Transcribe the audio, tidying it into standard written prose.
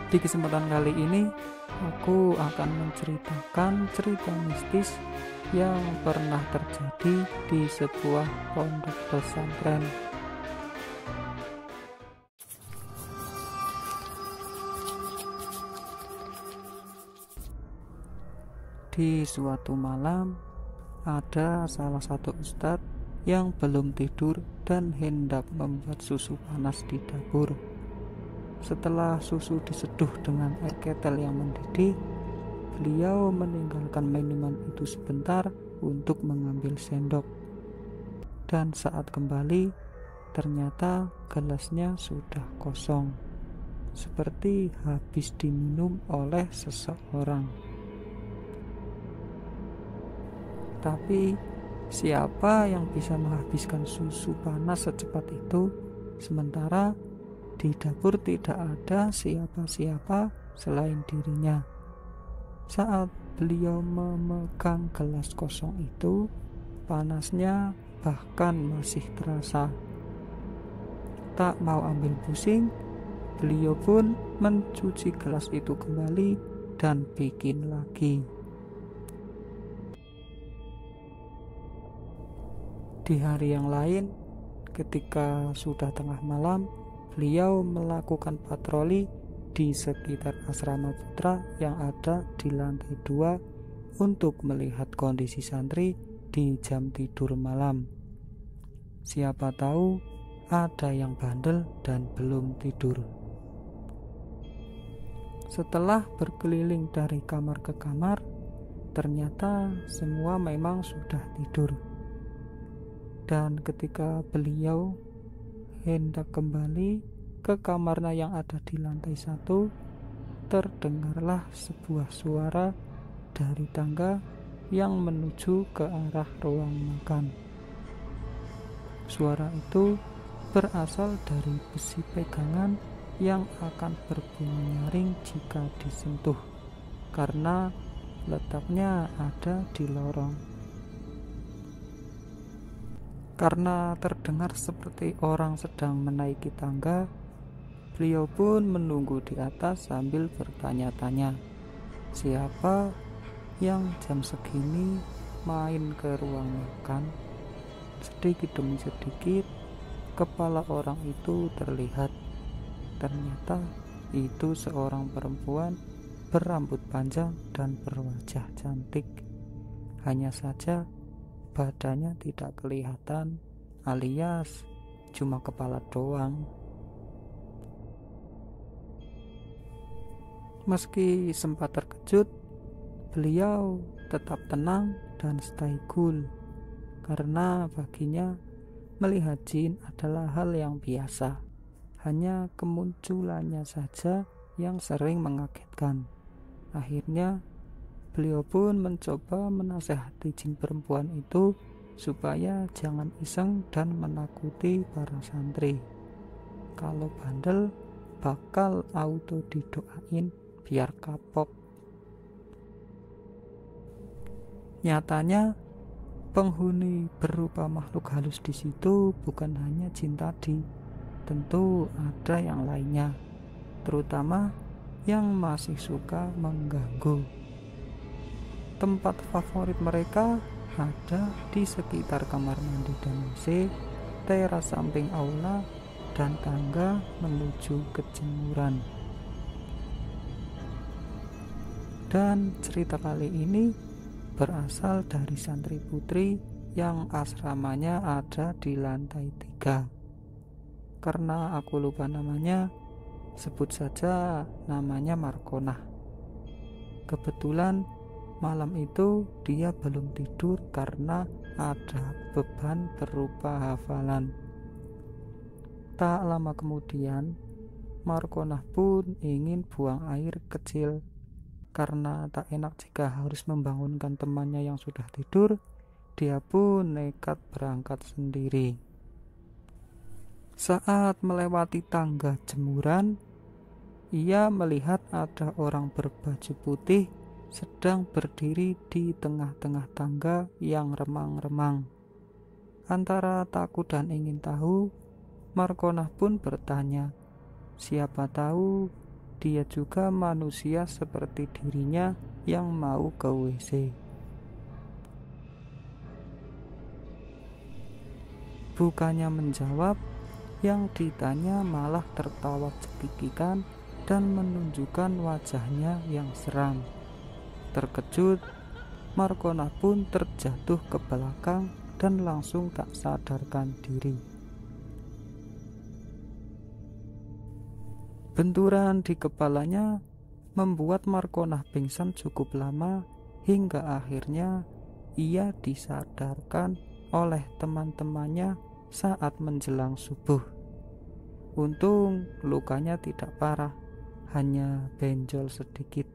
Di kesempatan kali ini, aku akan menceritakan cerita mistis yang pernah terjadi di sebuah pondok pesantren. Di suatu malam, ada salah satu ustadz yang belum tidur dan hendak membuat susu panas di dapur. Setelah susu diseduh dengan air ketel yang mendidih, beliau meninggalkan minuman itu sebentar untuk mengambil sendok. Dan saat kembali, ternyata gelasnya sudah kosong, seperti habis diminum oleh seseorang. Tapi siapa yang bisa menghabiskan susu panas secepat itu, sementara di dapur tidak ada siapa-siapa selain dirinya. Saat beliau memegang gelas kosong itu, panasnya bahkan masih terasa. Tak mau ambil pusing, beliau pun mencuci gelas itu kembali dan bikin lagi. Di hari yang lain, ketika sudah tengah malam, beliau melakukan patroli di sekitar asrama putra yang ada di lantai 2 untuk melihat kondisi santri di jam tidur malam. Siapa tahu ada yang bandel dan belum tidur. Setelah berkeliling dari kamar ke kamar, ternyata semua memang sudah tidur. Dan ketika beliau hendak kembali ke kamarnya yang ada di lantai 1, terdengarlah sebuah suara dari tangga yang menuju ke arah ruang makan. Suara itu berasal dari besi pegangan yang akan berbunyi nyaring jika disentuh, karena letaknya ada di lorong. Karena terdengar seperti orang sedang menaiki tangga, beliau pun menunggu di atas sambil bertanya-tanya, siapa yang jam segini main ke ruang makan. Sedikit demi sedikit, kepala orang itu terlihat. Ternyata itu seorang perempuan berambut panjang dan berwajah cantik. Hanya saja badannya tidak kelihatan, alias cuma kepala doang. Meski sempat terkejut, beliau tetap tenang dan stay cool, karena baginya melihat jin adalah hal yang biasa. Hanya kemunculannya saja yang sering mengagetkan. Akhirnya beliau pun mencoba menasehati jin perempuan itu supaya jangan iseng dan menakuti para santri. Kalau bandel bakal auto didoain biar kapok. Nyatanya penghuni berupa makhluk halus di situ bukan hanya jin tadi, tentu ada yang lainnya, terutama yang masih suka mengganggu. Tempat favorit mereka ada di sekitar kamar mandi dan WC, teras samping aula, dan tangga menuju ke jemuran. Dan cerita kali ini berasal dari santri putri yang asramanya ada di lantai 3. Karena aku lupa namanya, sebut saja namanya Markonah. Kebetulan malam itu dia belum tidur karena ada beban berupa hafalan. Tak lama kemudian, Markonah pun ingin buang air kecil. Karena tak enak jika harus membangunkan temannya yang sudah tidur, dia pun nekat berangkat sendiri. Saat melewati tangga jemuran, ia melihat ada orang berbaju putih sedang berdiri di tengah-tengah tangga yang remang-remang. Antara takut dan ingin tahu, Markonah pun bertanya, siapa tahu dia juga manusia seperti dirinya yang mau ke WC. Bukannya menjawab, yang ditanya malah tertawa cekikikan dan menunjukkan wajahnya yang seram. Terkejut, Markona pun terjatuh ke belakang dan langsung tak sadarkan diri. Benturan di kepalanya membuat Markona pingsan cukup lama hingga akhirnya ia disadarkan oleh teman-temannya saat menjelang subuh. Untung lukanya tidak parah, hanya benjol sedikit.